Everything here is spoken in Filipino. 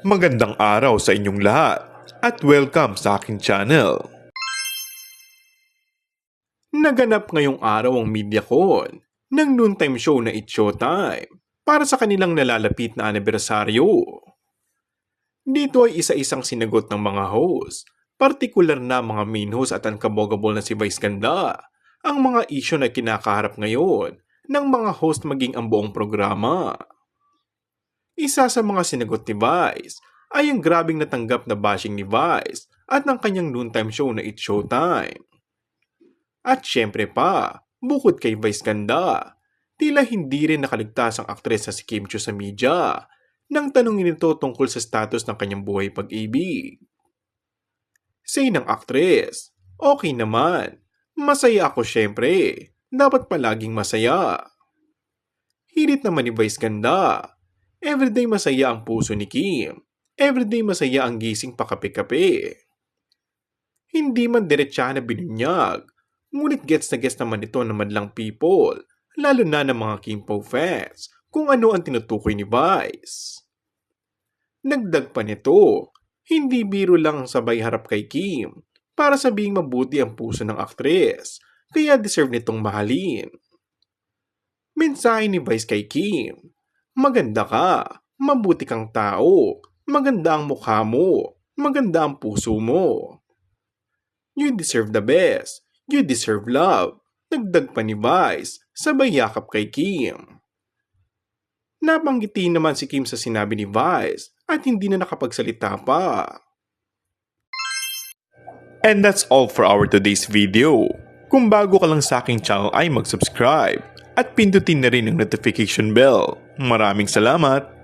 Magandang araw sa inyong lahat at welcome sa aking channel. Naganap ngayong araw ang MediaCon ng noontime show na It's Showtime para sa kanilang nalalapit na anibersaryo. Dito ay isa-isang sinagot ng mga host, partikular na mga main host at unkabogable na si Vice Ganda, ang mga isyu na kinakaharap ngayon ng mga host maging ang buong programa. Isa sa mga sinagot ni Vice ay ang grabing natanggap na bashing ni Vice at ng kanyang noontime show na It's Showtime. At syempre pa, bukod kay Vice Ganda, tila hindi rin nakaligtas ang aktres na si Kim Chiu sa media nang tanungin nito tungkol sa status ng kanyang buhay pag-ibig. Say ng aktres, okay naman, masaya ako syempre, dapat palaging masaya. Hirit naman ni Vice Ganda, everyday masaya ang puso ni Kim. Everyday masaya ang gising pakape-kape. Hindi man diretsahan na binunyag, ngunit gets na gets naman ito ng madlang people, lalo na ng mga Kim Po fans, kung ano ang tinutukoy ni Vice. Nagdag pa nito, hindi biro lang ang sabay harap kay Kim para sabihing mabuti ang puso ng aktres, kaya deserve nitong mahalin. Mensahe ni Vice kay Kim, maganda ka, mabuti kang tao, maganda ang mukha mo, maganda ang puso mo. You deserve the best, you deserve love, dagdag pa ni Vice, sabay yakap kay Kim. Napanggiti naman si Kim sa sinabi ni Vice at hindi na nakapagsalita pa. And that's all for our today's video. Kung bago ka lang sa aking channel ay mag-subscribe at pindutin na rin ang notification bell. Maraming salamat!